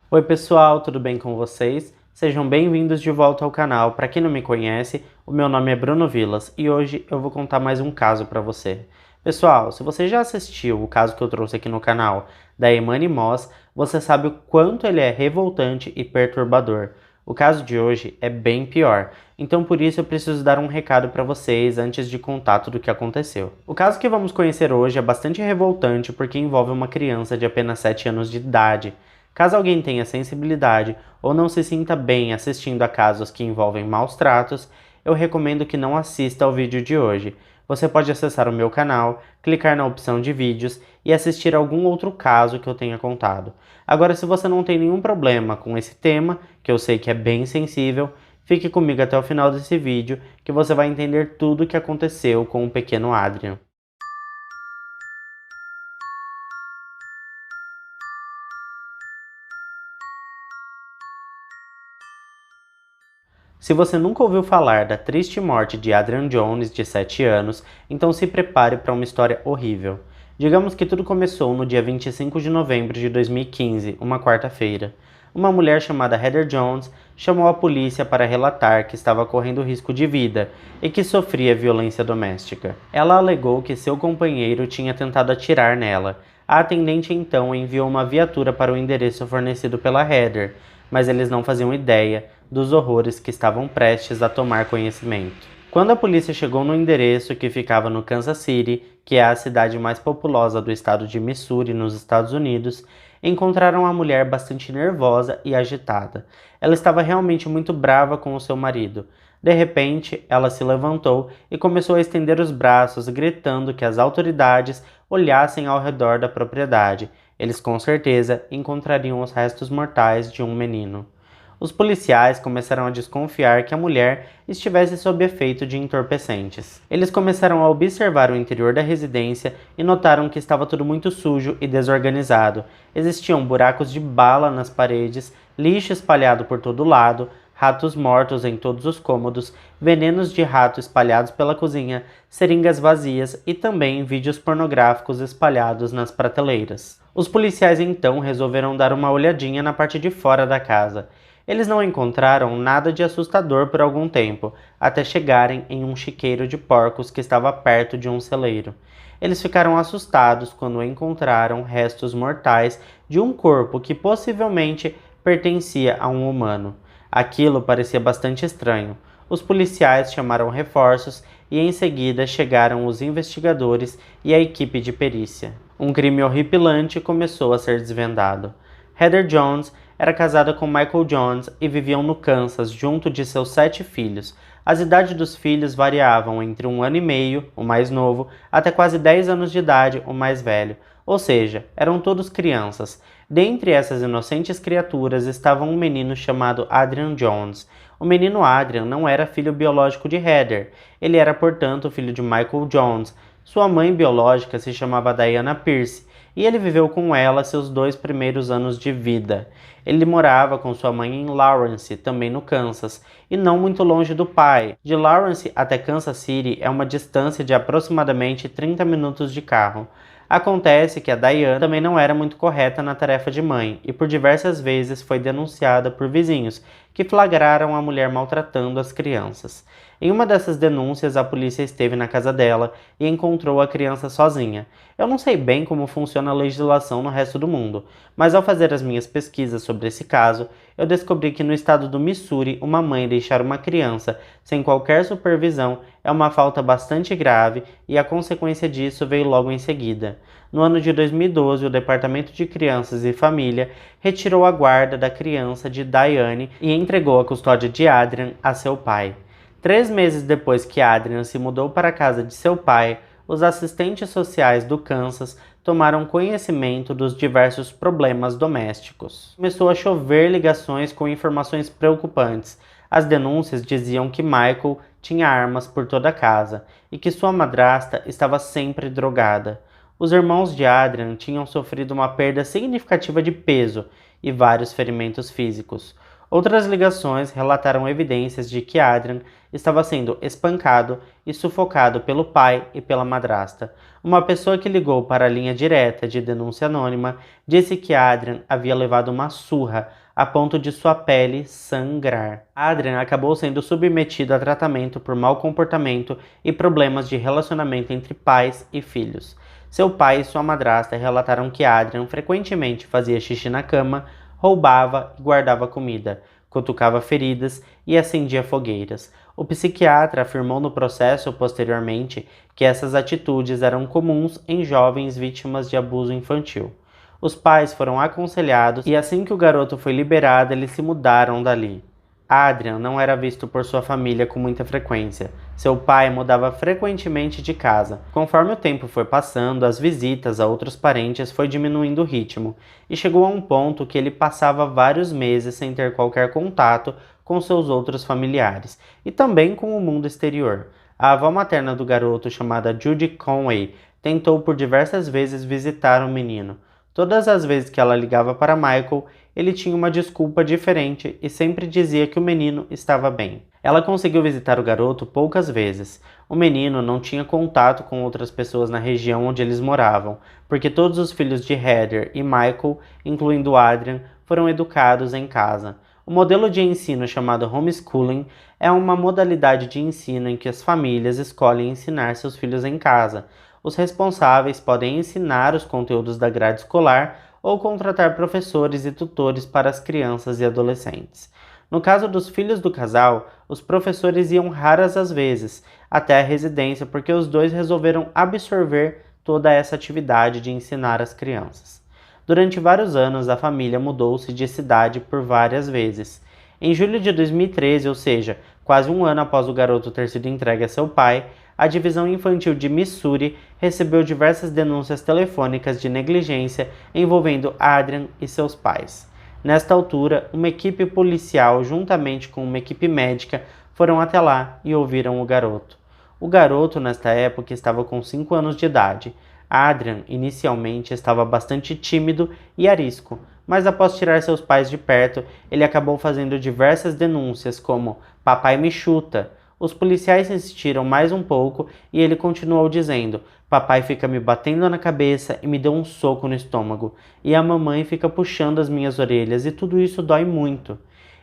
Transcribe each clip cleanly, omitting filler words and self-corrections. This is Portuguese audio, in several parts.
Oi pessoal, tudo bem com vocês? Sejam bem-vindos de volta ao canal. Para quem não me conhece, o meu nome é Bruno Vilas e hoje eu vou contar mais um caso para você. Pessoal, se você já assistiu o caso que eu trouxe aqui no canal da Emani Moss, você sabe o quanto ele é revoltante e perturbador. O caso de hoje é bem pior, então por isso eu preciso dar um recado para vocês antes de contar tudo o que aconteceu. O caso que vamos conhecer hoje é bastante revoltante porque envolve uma criança de apenas 7 anos de idade. Caso alguém tenha sensibilidade ou não se sinta bem assistindo a casos que envolvem maus tratos, eu recomendo que não assista ao vídeo de hoje. Você pode acessar o meu canal, clicar na opção de vídeos e assistir algum outro caso que eu tenha contado. Agora, se você não tem nenhum problema com esse tema, que eu sei que é bem sensível, fique comigo até o final desse vídeo que você vai entender tudo o que aconteceu com o pequeno Adrian. Se você nunca ouviu falar da triste morte de Adrian Jones, de 7 anos, então se prepare para uma história horrível. Digamos que tudo começou no dia 25 de novembro de 2015, uma quarta-feira. Uma mulher chamada Heather Jones chamou a polícia para relatar que estava correndo risco de vida e que sofria violência doméstica. Ela alegou que seu companheiro tinha tentado atirar nela. A atendente então enviou uma viatura para o endereço fornecido pela Heather, mas eles não faziam ideia dos horrores que estavam prestes a tomar conhecimento. Quando a polícia chegou no endereço que ficava no Kansas City, que é a cidade mais populosa do estado de Missouri, nos Estados Unidos, encontraram a mulher bastante nervosa e agitada. Ela estava realmente muito brava com o seu marido. De repente, ela se levantou e começou a estender os braços, gritando que as autoridades olhassem ao redor da propriedade. Eles com certeza encontrariam os restos mortais de um menino. Os policiais começaram a desconfiar que a mulher estivesse sob efeito de entorpecentes. Eles começaram a observar o interior da residência e notaram que estava tudo muito sujo e desorganizado. Existiam buracos de bala nas paredes, lixo espalhado por todo lado, ratos mortos em todos os cômodos, venenos de rato espalhados pela cozinha, seringas vazias e também vídeos pornográficos espalhados nas prateleiras. Os policiais então resolveram dar uma olhadinha na parte de fora da casa. Eles não encontraram nada de assustador por algum tempo, até chegarem em um chiqueiro de porcos que estava perto de um celeiro. Eles ficaram assustados quando encontraram restos mortais de um corpo que possivelmente pertencia a um humano. Aquilo parecia bastante estranho. Os policiais chamaram reforços e em seguida chegaram os investigadores e a equipe de perícia. Um crime horripilante começou a ser desvendado. Heather Jones era casada com Michael Jones e viviam no Kansas junto de seus 7 filhos. As idades dos filhos variavam entre 1 ano e meio, o mais novo, até quase 10 anos de idade, o mais velho. Ou seja, eram todos crianças. Dentre essas inocentes criaturas estava um menino chamado Adrian Jones. O menino Adrian não era filho biológico de Heather. Ele era, portanto, filho de Michael Jones. Sua mãe biológica se chamava Diana Pierce e ele viveu com ela seus 2 primeiros anos de vida. Ele morava com sua mãe em Lawrence, também no Kansas, e não muito longe do pai. De Lawrence até Kansas City é uma distância de aproximadamente 30 minutos de carro. Acontece que a Diana também não era muito correta na tarefa de mãe e por diversas vezes foi denunciada por vizinhos que flagraram a mulher maltratando as crianças. Em uma dessas denúncias, a polícia esteve na casa dela e encontrou a criança sozinha. Eu não sei bem como funciona a legislação no resto do mundo, mas ao fazer as minhas pesquisas sobre esse caso, eu descobri que no estado do Missouri, uma mãe deixar uma criança sem qualquer supervisão é uma falta bastante grave e a consequência disso veio logo em seguida. No ano de 2012, o Departamento de Crianças e Família retirou a guarda da criança de Diane e entregou a custódia de Adrian a seu pai. 3 meses depois que Adrian se mudou para a casa de seu pai, os assistentes sociais do Kansas tomaram conhecimento dos diversos problemas domésticos. Começou a chover ligações com informações preocupantes. As denúncias diziam que Michael tinha armas por toda a casa e que sua madrasta estava sempre drogada. Os irmãos de Adrian tinham sofrido uma perda significativa de peso e vários ferimentos físicos. Outras ligações relataram evidências de que Adrian estava sendo espancado e sufocado pelo pai e pela madrasta. Uma pessoa que ligou para a linha direta de denúncia anônima disse que Adrian havia levado uma surra a ponto de sua pele sangrar. Adrian acabou sendo submetido a tratamento por mau comportamento e problemas de relacionamento entre pais e filhos. Seu pai e sua madrasta relataram que Adrian frequentemente fazia xixi na cama, roubava e guardava comida, cutucava feridas e acendia fogueiras. O psiquiatra afirmou no processo posteriormente que essas atitudes eram comuns em jovens vítimas de abuso infantil. Os pais foram aconselhados e assim que o garoto foi liberado, eles se mudaram dali. Adrian não era visto por sua família com muita frequência. Seu pai mudava frequentemente de casa. Conforme o tempo foi passando, as visitas a outros parentes foi diminuindo o ritmo, e chegou a um ponto que ele passava vários meses sem ter qualquer contato com seus outros familiares, e também com o mundo exterior. A avó materna do garoto, chamada Judy Conway, tentou por diversas vezes visitar o menino. Todas as vezes que ela ligava para Michael, ele tinha uma desculpa diferente e sempre dizia que o menino estava bem. Ela conseguiu visitar o garoto poucas vezes. O menino não tinha contato com outras pessoas na região onde eles moravam, porque todos os filhos de Heather e Michael, incluindo Adrian, foram educados em casa. O modelo de ensino chamado homeschooling é uma modalidade de ensino em que as famílias escolhem ensinar seus filhos em casa. Os responsáveis podem ensinar os conteúdos da grade escolar ou contratar professores e tutores para as crianças e adolescentes. No caso dos filhos do casal, os professores iam raras às vezes até a residência porque os dois resolveram absorver toda essa atividade de ensinar as crianças. Durante vários anos, a família mudou-se de cidade por várias vezes. Em julho de 2013, ou seja, quase um ano após o garoto ter sido entregue a seu pai, a divisão infantil de Missouri recebeu diversas denúncias telefônicas de negligência envolvendo Adrian e seus pais. Nesta altura, uma equipe policial, juntamente com uma equipe médica, foram até lá e ouviram o garoto. O garoto, nesta época, estava com 5 anos de idade. Adrian, inicialmente, estava bastante tímido e arisco, mas após tirar seus pais de perto, ele acabou fazendo diversas denúncias como "papai me chuta". Os policiais insistiram mais um pouco e ele continuou dizendo: "Papai fica me batendo na cabeça e me deu um soco no estômago, e a mamãe fica puxando as minhas orelhas e tudo isso dói muito.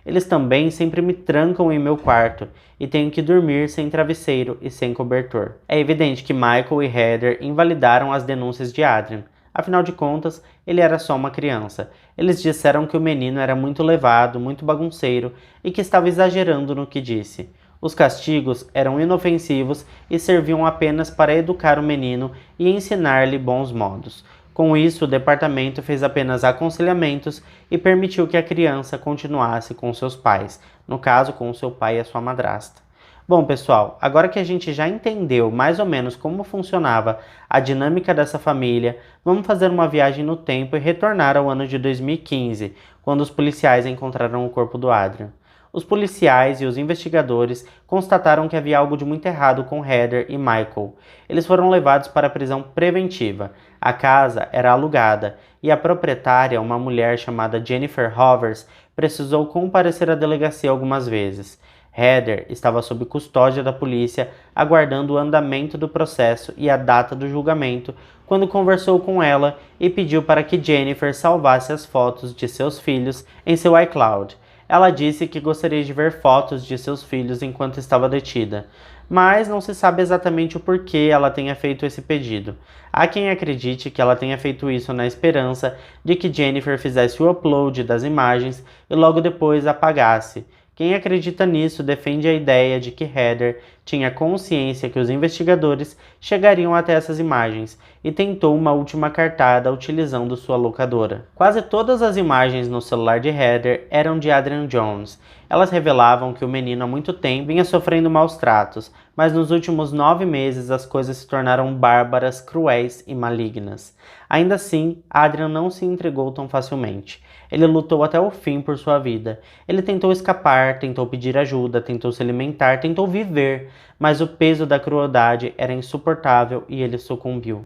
Eles também sempre me trancam em meu quarto e tenho que dormir sem travesseiro e sem cobertor." É evidente que Michael e Heather invalidaram as denúncias de Adrian. Afinal de contas, ele era só uma criança. Eles disseram que o menino era muito levado, muito bagunceiro e que estava exagerando no que disse. Os castigos eram inofensivos e serviam apenas para educar o menino e ensinar-lhe bons modos. Com isso, o departamento fez apenas aconselhamentos e permitiu que a criança continuasse com seus pais, no caso com seu pai e a sua madrasta. Bom, pessoal, agora que a gente já entendeu mais ou menos como funcionava a dinâmica dessa família, vamos fazer uma viagem no tempo e retornar ao ano de 2015, quando os policiais encontraram o corpo do Adrian. Os policiais e os investigadores constataram que havia algo de muito errado com Heather e Michael. Eles foram levados para a prisão preventiva. A casa era alugada e a proprietária, uma mulher chamada Jennifer Hovers, precisou comparecer à delegacia algumas vezes. Heather estava sob custódia da polícia, aguardando o andamento do processo e a data do julgamento, quando conversou com ela e pediu para que Jennifer salvasse as fotos de seus filhos em seu iCloud. Ela disse que gostaria de ver fotos de seus filhos enquanto estava detida, mas não se sabe exatamente o porquê ela tenha feito esse pedido. Há quem acredite que ela tenha feito isso na esperança de que Jennifer fizesse o upload das imagens e logo depois apagasse. Quem acredita nisso defende a ideia de que Heather tinha consciência que os investigadores chegariam até essas imagens e tentou uma última cartada utilizando sua locadora. Quase todas as imagens no celular de Heather eram de Adrian Jones. Elas revelavam que o menino há muito tempo vinha sofrendo maus tratos, mas nos últimos 9 meses as coisas se tornaram bárbaras, cruéis e malignas. Ainda assim, Adrian não se entregou tão facilmente. Ele lutou até o fim por sua vida. Ele tentou escapar, tentou pedir ajuda, tentou se alimentar, tentou viver, mas o peso da crueldade era insuportável e ele sucumbiu.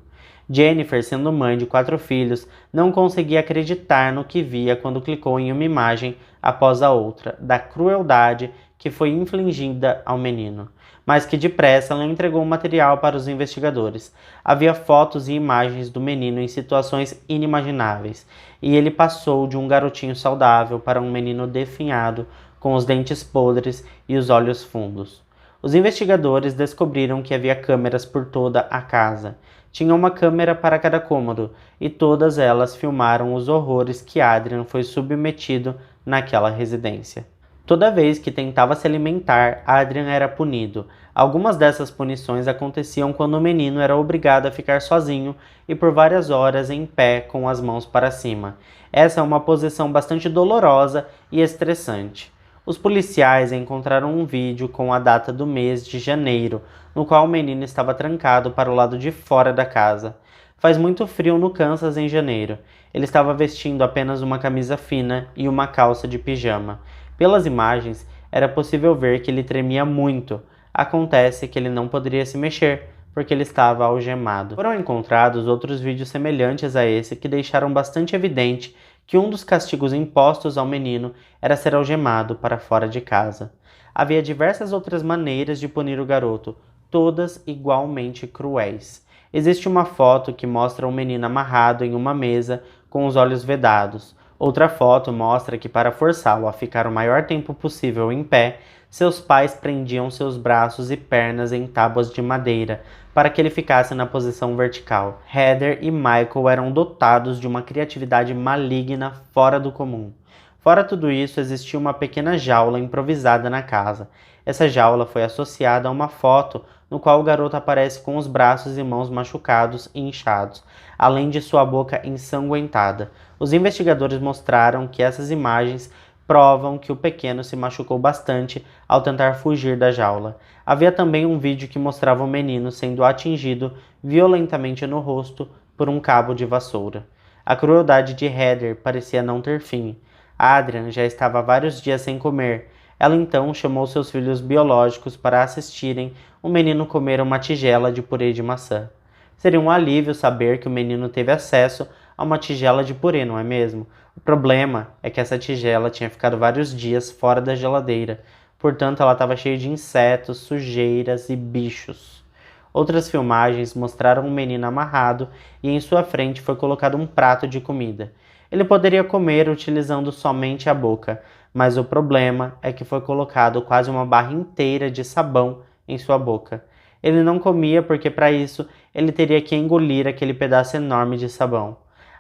Jennifer, sendo mãe de 4 filhos, não conseguia acreditar no que via quando clicou em uma imagem após a outra da crueldade que foi infligida ao menino, mas que depressa ela entregou o material para os investigadores. Havia fotos e imagens do menino em situações inimagináveis, e ele passou de um garotinho saudável para um menino definhado, com os dentes podres e os olhos fundos. Os investigadores descobriram que havia câmeras por toda a casa. Tinha uma câmera para cada cômodo, e todas elas filmaram os horrores que Adrian foi submetido naquela residência. Toda vez que tentava se alimentar, Adrian era punido. Algumas dessas punições aconteciam quando o menino era obrigado a ficar sozinho e por várias horas em pé com as mãos para cima. Essa é uma posição bastante dolorosa e estressante. Os policiais encontraram um vídeo com a data do mês de janeiro, no qual o menino estava trancado para o lado de fora da casa. Faz muito frio no Kansas em janeiro. Ele estava vestindo apenas uma camisa fina e uma calça de pijama. Pelas imagens, era possível ver que ele tremia muito. Acontece que ele não poderia se mexer, porque ele estava algemado. Foram encontrados outros vídeos semelhantes a esse que deixaram bastante evidente que um dos castigos impostos ao menino era ser algemado para fora de casa. Havia diversas outras maneiras de punir o garoto, todas igualmente cruéis. Existe uma foto que mostra um menino amarrado em uma mesa com os olhos vedados. Outra foto mostra que, para forçá-lo a ficar o maior tempo possível em pé, seus pais prendiam seus braços e pernas em tábuas de madeira para que ele ficasse na posição vertical. Heather e Michael eram dotados de uma criatividade maligna fora do comum. Fora tudo isso, existia uma pequena jaula improvisada na casa. Essa jaula foi associada a uma foto no qual o garoto aparece com os braços e mãos machucados e inchados, além de sua boca ensanguentada. Os investigadores mostraram que essas imagens provam que o pequeno se machucou bastante ao tentar fugir da jaula. Havia também um vídeo que mostrava o menino sendo atingido violentamente no rosto por um cabo de vassoura. A crueldade de Heather parecia não ter fim. Adrian já estava há vários dias sem comer. Ela então chamou seus filhos biológicos para assistirem o menino comer uma tigela de purê de maçã. Seria um alívio saber que o menino teve acesso a uma tigela de purê, não é mesmo? O problema é que essa tigela tinha ficado vários dias fora da geladeira, portanto ela estava cheia de insetos, sujeiras e bichos. Outras filmagens mostraram um menino amarrado e em sua frente foi colocado um prato de comida. Ele poderia comer utilizando somente a boca, mas o problema é que foi colocado quase uma barra inteira de sabão em sua boca. Ele não comia porque, para isso, ele teria que engolir aquele pedaço enorme de sabão.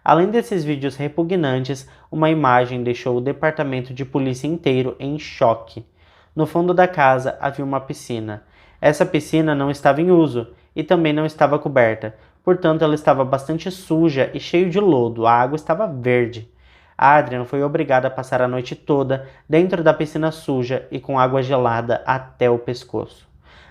Além desses vídeos repugnantes, uma imagem deixou o departamento de polícia inteiro em choque. No fundo da casa havia uma piscina. Essa piscina não estava em uso e também não estava coberta, portanto ela estava bastante suja e cheia de lodo, a água estava verde. Adrian foi obrigado a passar a noite toda dentro da piscina suja e com água gelada até o pescoço.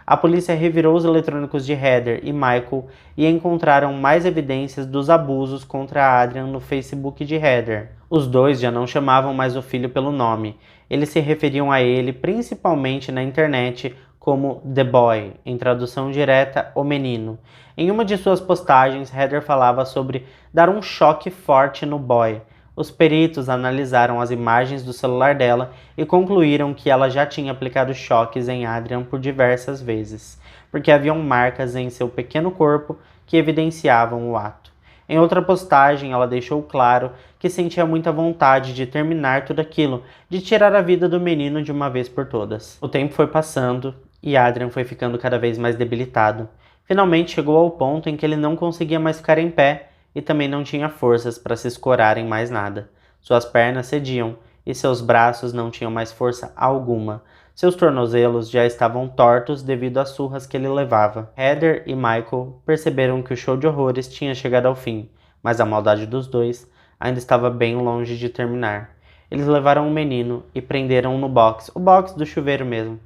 A polícia revirou os eletrônicos de Heather e Michael e encontraram mais evidências dos abusos contra Adrian no Facebook de Heather. Os dois já não chamavam mais o filho pelo nome. Eles se referiam a ele principalmente na internet como The Boy, em tradução direta, o menino. Em uma de suas postagens, Heather falava sobre dar um choque forte no boy. Os peritos analisaram as imagens do celular dela e concluíram que ela já tinha aplicado choques em Adrian por diversas vezes, porque haviam marcas em seu pequeno corpo que evidenciavam o ato. Em outra postagem, ela deixou claro que sentia muita vontade de terminar tudo aquilo, de tirar a vida do menino de uma vez por todas. O tempo foi passando e Adrian foi ficando cada vez mais debilitado. Finalmente chegou ao ponto em que ele não conseguia mais ficar em pé e também não tinha forças para se escorar em mais nada. Suas pernas cediam e seus braços não tinham mais força alguma. Seus tornozelos já estavam tortos devido às surras que ele levava. Heather e Michael perceberam que o show de horrores tinha chegado ao fim, mas a maldade dos dois ainda estava bem longe de terminar. Eles levaram o menino e prenderam-o no box, o box do chuveiro mesmo.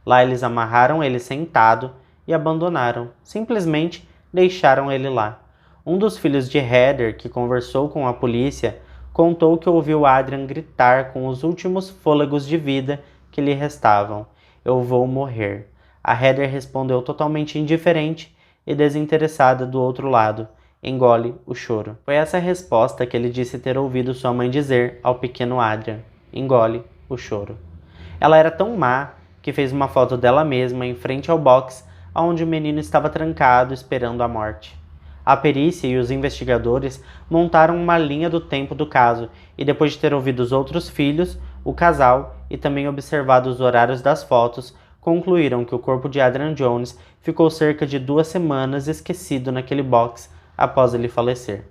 Lá eles amarraram ele sentado e abandonaram, simplesmente deixaram ele lá. Um dos filhos de Heather, que conversou com a polícia, contou que ouviu Adrian gritar com os últimos fôlegos de vida que lhe restavam: "Eu vou morrer." A Heather respondeu totalmente indiferente e desinteressada do outro lado: engole o choro. Foi essa a resposta que ele disse ter ouvido sua mãe dizer ao pequeno Adrian: engole o choro. Ela era tão má que fez uma foto dela mesma em frente ao box onde o menino estava trancado esperando a morte. A perícia e os investigadores montaram uma linha do tempo do caso e, depois de ter ouvido os outros filhos, o casal e também observado os horários das fotos, concluíram que o corpo de Adrian Jones ficou cerca de 2 semanas esquecido naquele box após ele falecer.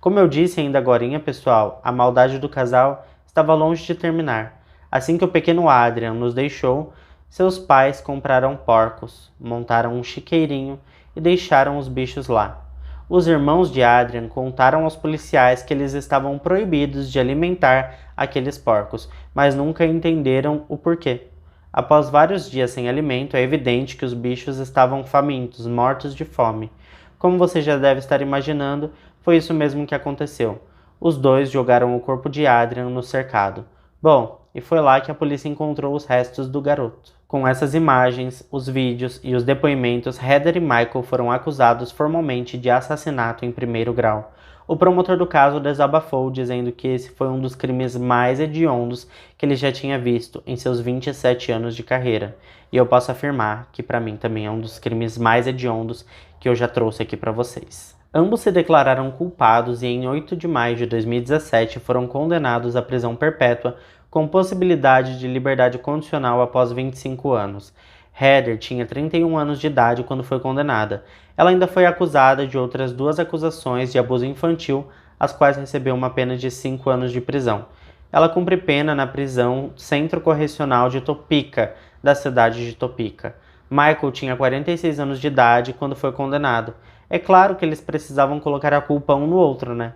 Como eu disse ainda agorinha, pessoal, a maldade do casal estava longe de terminar. Assim que o pequeno Adrian nos deixou, seus pais compraram porcos, montaram um chiqueirinho e deixaram os bichos lá. Os irmãos de Adrian contaram aos policiais que eles estavam proibidos de alimentar aqueles porcos, mas nunca entenderam o porquê. Após vários dias sem alimento, é evidente que os bichos estavam famintos, mortos de fome. Como você já deve estar imaginando, foi isso mesmo que aconteceu. Os dois jogaram o corpo de Adrian no cercado. Bom, e foi lá que a polícia encontrou os restos do garoto. Com essas imagens, os vídeos e os depoimentos, Heather e Michael foram acusados formalmente de assassinato em primeiro grau. O promotor do caso desabafou, dizendo que esse foi um dos crimes mais hediondos que ele já tinha visto em seus 27 anos de carreira. E eu posso afirmar que para mim também é um dos crimes mais hediondos que eu já trouxe aqui para vocês. Ambos se declararam culpados e em 8 de maio de 2017 foram condenados à prisão perpétua com possibilidade de liberdade condicional após 25 anos. Heather tinha 31 anos de idade quando foi condenada. Ela ainda foi acusada de outras 2 acusações de abuso infantil, as quais recebeu uma pena de 5 anos de prisão. Ela cumpre pena na prisão Centro Correcional de Topeka, da cidade de Topeka. Michael tinha 46 anos de idade quando foi condenado. É claro que eles precisavam colocar a culpa um no outro, né?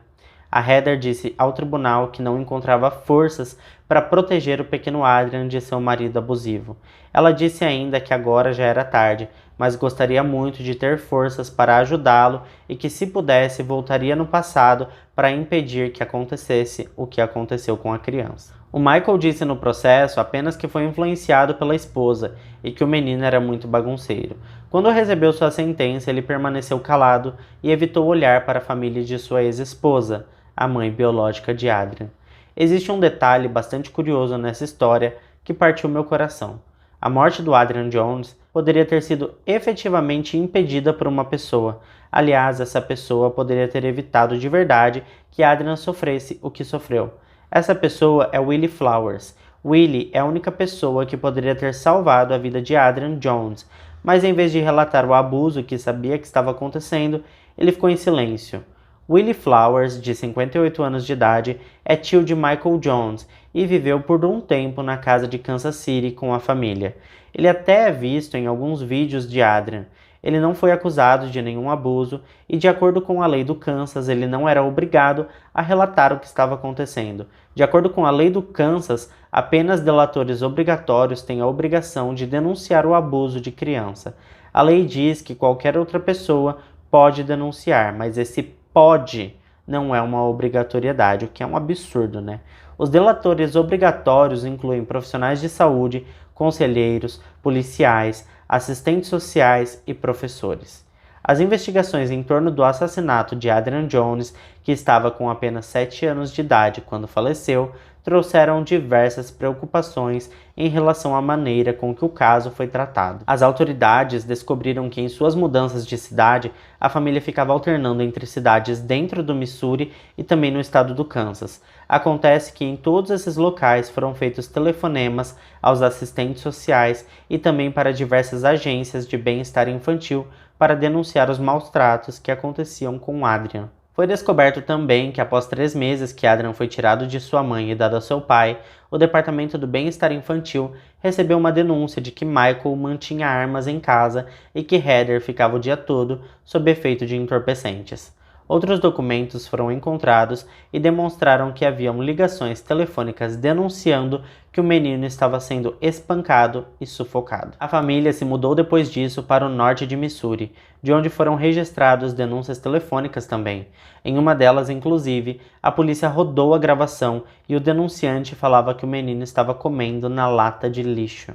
A Heather disse ao tribunal que não encontrava forças para proteger o pequeno Adrian de seu marido abusivo. Ela disse ainda que agora já era tarde, mas gostaria muito de ter forças para ajudá-lo e que, se pudesse, voltaria no passado para impedir que acontecesse o que aconteceu com a criança. O Michael disse no processo apenas que foi influenciado pela esposa e que o menino era muito bagunceiro. Quando recebeu sua sentença, ele permaneceu calado e evitou olhar para a família de sua ex-esposa, a mãe biológica de Adrian. Existe um detalhe bastante curioso nessa história que partiu meu coração. A morte do Adrian Jones poderia ter sido efetivamente impedida por uma pessoa. Aliás, essa pessoa poderia ter evitado de verdade que Adrian sofresse o que sofreu. Essa pessoa é Willie Flowers. Willie é a única pessoa que poderia ter salvado a vida de Adrian Jones, mas em vez de relatar o abuso que sabia que estava acontecendo, ele ficou em silêncio. Willie Flowers, de 58 anos de idade, é tio de Michael Jones e viveu por um tempo na casa de Kansas City com a família. Ele até é visto em alguns vídeos de Adrian. Ele não foi acusado de nenhum abuso e, de acordo com a lei do Kansas, ele não era obrigado a relatar o que estava acontecendo. De acordo com a lei do Kansas, apenas delatores obrigatórios têm a obrigação de denunciar o abuso de criança. A lei diz que qualquer outra pessoa pode denunciar, mas esse pode não é uma obrigatoriedade, o que é um absurdo, né? Os delatores obrigatórios incluem profissionais de saúde, conselheiros, policiais, assistentes sociais e professores. As investigações em torno do assassinato de Adrian Jones, que estava com apenas 7 anos de idade quando faleceu, trouxeram diversas preocupações em relação à maneira com que o caso foi tratado. As autoridades descobriram que em suas mudanças de cidade, a família ficava alternando entre cidades dentro do Missouri e também no estado do Kansas. Acontece que em todos esses locais foram feitos telefonemas aos assistentes sociais e também para diversas agências de bem-estar infantil para denunciar os maus tratos que aconteciam com Adrian. Foi descoberto também que após 3 meses que Adrian foi tirado de sua mãe e dado ao seu pai, o Departamento do Bem-Estar Infantil recebeu uma denúncia de que Michael mantinha armas em casa e que Heather ficava o dia todo sob efeito de entorpecentes. Outros documentos foram encontrados e demonstraram que haviam ligações telefônicas denunciando que o menino estava sendo espancado e sufocado. A família se mudou depois disso para o norte de Missouri, de onde foram registradas denúncias telefônicas também. Em uma delas, inclusive, a polícia rodou a gravação e o denunciante falava que o menino estava comendo na lata de lixo.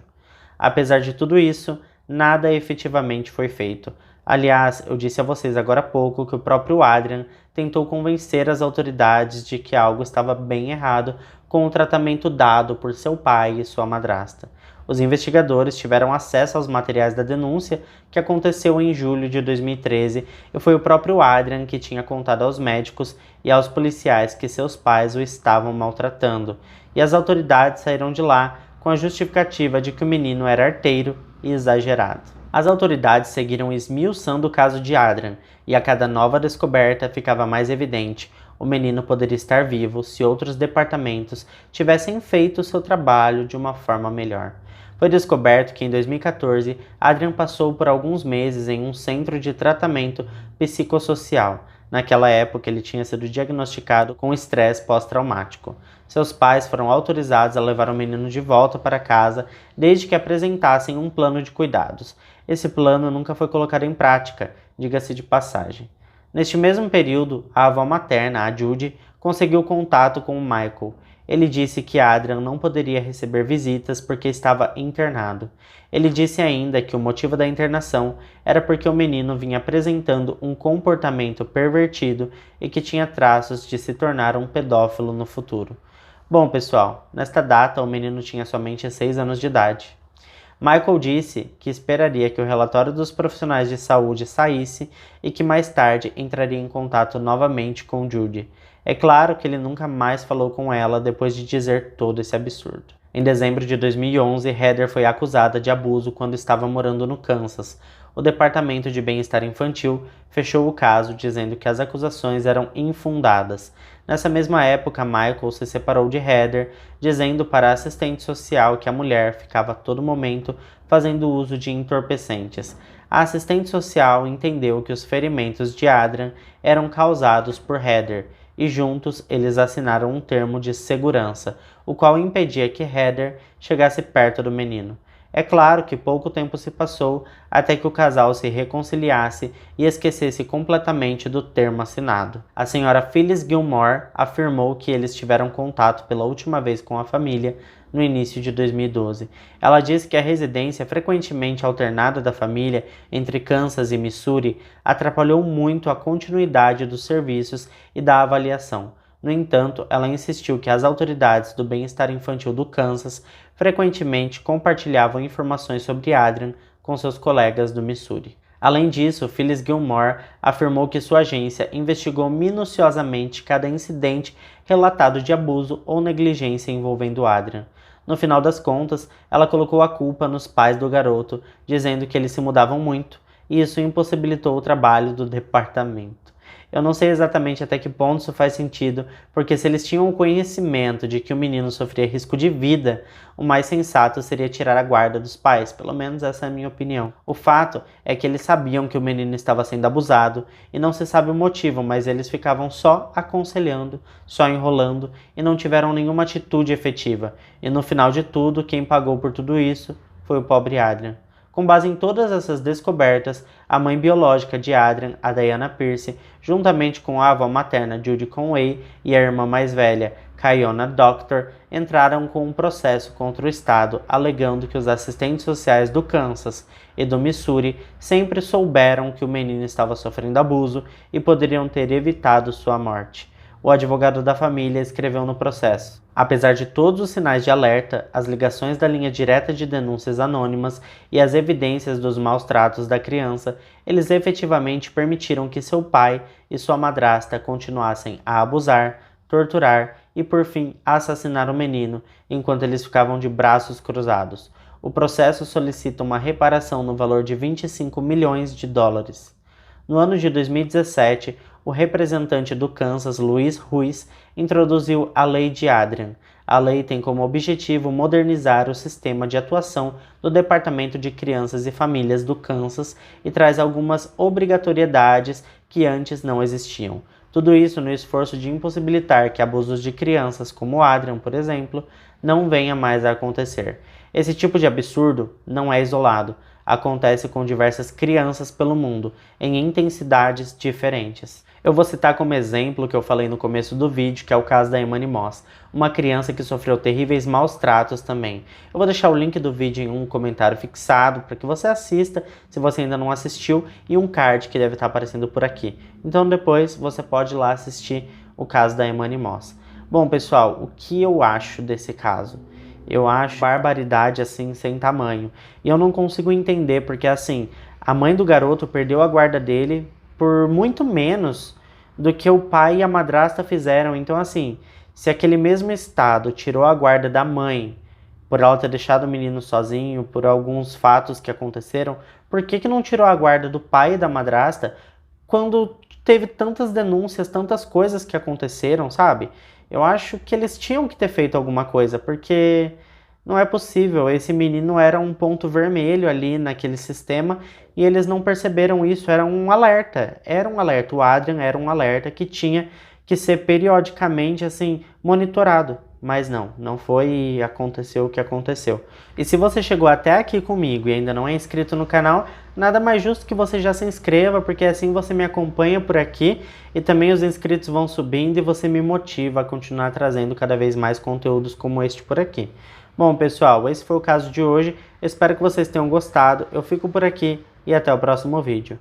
Apesar de tudo isso, nada efetivamente foi feito. Aliás, eu disse a vocês agora há pouco que o próprio Adrian tentou convencer as autoridades de que algo estava bem errado com o tratamento dado por seu pai e sua madrasta. Os investigadores tiveram acesso aos materiais da denúncia, que aconteceu em julho de 2013, e foi o próprio Adrian que tinha contado aos médicos e aos policiais que seus pais o estavam maltratando, e as autoridades saíram de lá com a justificativa de que o menino era arteiro e exagerado. As autoridades seguiram esmiuçando o caso de Adrian, e a cada nova descoberta ficava mais evidente: o menino poderia estar vivo se outros departamentos tivessem feito seu trabalho de uma forma melhor. Foi descoberto que em 2014, Adrian passou por alguns meses em um centro de tratamento psicossocial. Naquela época, ele tinha sido diagnosticado com estresse pós-traumático. Seus pais foram autorizados a levar o menino de volta para casa desde que apresentassem um plano de cuidados. Esse plano nunca foi colocado em prática, diga-se de passagem. Neste mesmo período, a avó materna, a Judy, conseguiu contato com o Michael. Ele disse que Adrian não poderia receber visitas porque estava internado. Ele disse ainda que o motivo da internação era porque o menino vinha apresentando um comportamento pervertido e que tinha traços de se tornar um pedófilo no futuro. Bom, pessoal, nesta data o menino tinha somente 6 anos de idade. Michael disse que esperaria que o relatório dos profissionais de saúde saísse e que mais tarde entraria em contato novamente com Judy. É claro que ele nunca mais falou com ela depois de dizer todo esse absurdo. Em dezembro de 2011, Heather foi acusada de abuso quando estava morando no Kansas. O Departamento de Bem-Estar Infantil fechou o caso, dizendo que as acusações eram infundadas. Nessa mesma época, Michael se separou de Heather, dizendo para a assistente social que a mulher ficava a todo momento fazendo uso de entorpecentes. A assistente social entendeu que os ferimentos de Adrian eram causados por Heather, e juntos eles assinaram um termo de segurança, o qual impedia que Heather chegasse perto do menino. É claro que pouco tempo se passou até que o casal se reconciliasse e esquecesse completamente do termo assinado. A senhora Phyllis Gilmore afirmou que eles tiveram contato pela última vez com a família no início de 2012. Ela disse que a residência frequentemente alternada da família entre Kansas e Missouri atrapalhou muito a continuidade dos serviços e da avaliação. No entanto, ela insistiu que as autoridades do bem-estar infantil do Kansas frequentemente compartilhavam informações sobre Adrian com seus colegas do Missouri. Além disso, Phyllis Gilmore afirmou que sua agência investigou minuciosamente cada incidente relatado de abuso ou negligência envolvendo Adrian. No final das contas, ela colocou a culpa nos pais do garoto, dizendo que eles se mudavam muito, e isso impossibilitou o trabalho do departamento. Eu não sei exatamente até que ponto isso faz sentido, porque se eles tinham o conhecimento de que o menino sofria risco de vida, o mais sensato seria tirar a guarda dos pais, pelo menos essa é a minha opinião. O fato é que eles sabiam que o menino estava sendo abusado, e não se sabe o motivo, mas eles ficavam só aconselhando, só enrolando, e não tiveram nenhuma atitude efetiva. E no final de tudo, quem pagou por tudo isso foi o pobre Adrian. Com base em todas essas descobertas, a mãe biológica de Adrian, a Diana Pierce, juntamente com a avó materna Judy Conway e a irmã mais velha, Kayona Doctor, entraram com um processo contra o Estado, alegando que os assistentes sociais do Kansas e do Missouri sempre souberam que o menino estava sofrendo abuso e poderiam ter evitado sua morte. O advogado da família escreveu no processo: apesar de todos os sinais de alerta, as ligações da linha direta de denúncias anônimas e as evidências dos maus tratos da criança, eles efetivamente permitiram que seu pai e sua madrasta continuassem a abusar, torturar e, por fim, assassinar o menino enquanto eles ficavam de braços cruzados. O processo solicita uma reparação no valor de 25 milhões de dólares. No ano de 2017, o representante do Kansas, Luis Ruiz, introduziu a Lei de Adrian. A lei tem como objetivo modernizar o sistema de atuação do Departamento de Crianças e Famílias do Kansas e traz algumas obrigatoriedades que antes não existiam. Tudo isso no esforço de impossibilitar que abusos de crianças, como Adrian, por exemplo, não venha mais a acontecer. Esse tipo de absurdo não é isolado. Acontece com diversas crianças pelo mundo, em intensidades diferentes. Eu vou citar como exemplo o que eu falei no começo do vídeo, que é o caso da Emani Moss, uma criança que sofreu terríveis maus tratos também. Eu vou deixar o link do vídeo em um comentário fixado para que você assista, se você ainda não assistiu, e um card que deve estar aparecendo por aqui. Então depois você pode ir lá assistir o caso da Emani Moss. Bom, pessoal, o que eu acho desse caso? Eu acho barbaridade assim sem tamanho. E eu não consigo entender porque assim, a mãe do garoto perdeu a guarda dele por muito menos do que o pai e a madrasta fizeram. Então assim, se aquele mesmo estado tirou a guarda da mãe por ela ter deixado o menino sozinho, por alguns fatos que aconteceram, por que não tirou a guarda do pai e da madrasta quando teve tantas denúncias, tantas coisas que aconteceram, sabe? Eu acho que eles tinham que ter feito alguma coisa, porque não é possível. Esse menino era um ponto vermelho ali naquele sistema e eles não perceberam isso. Era um alerta. Era um alerta. O Adrian era um alerta que tinha que ser periodicamente assim monitorado. Mas não foi e aconteceu o que aconteceu. E se você chegou até aqui comigo e ainda não é inscrito no canal, nada mais justo que você já se inscreva, porque assim você me acompanha por aqui e também os inscritos vão subindo e você me motiva a continuar trazendo cada vez mais conteúdos como este por aqui. Bom, pessoal, esse foi o caso de hoje. Eu espero que vocês tenham gostado. Eu fico por aqui e até o próximo vídeo.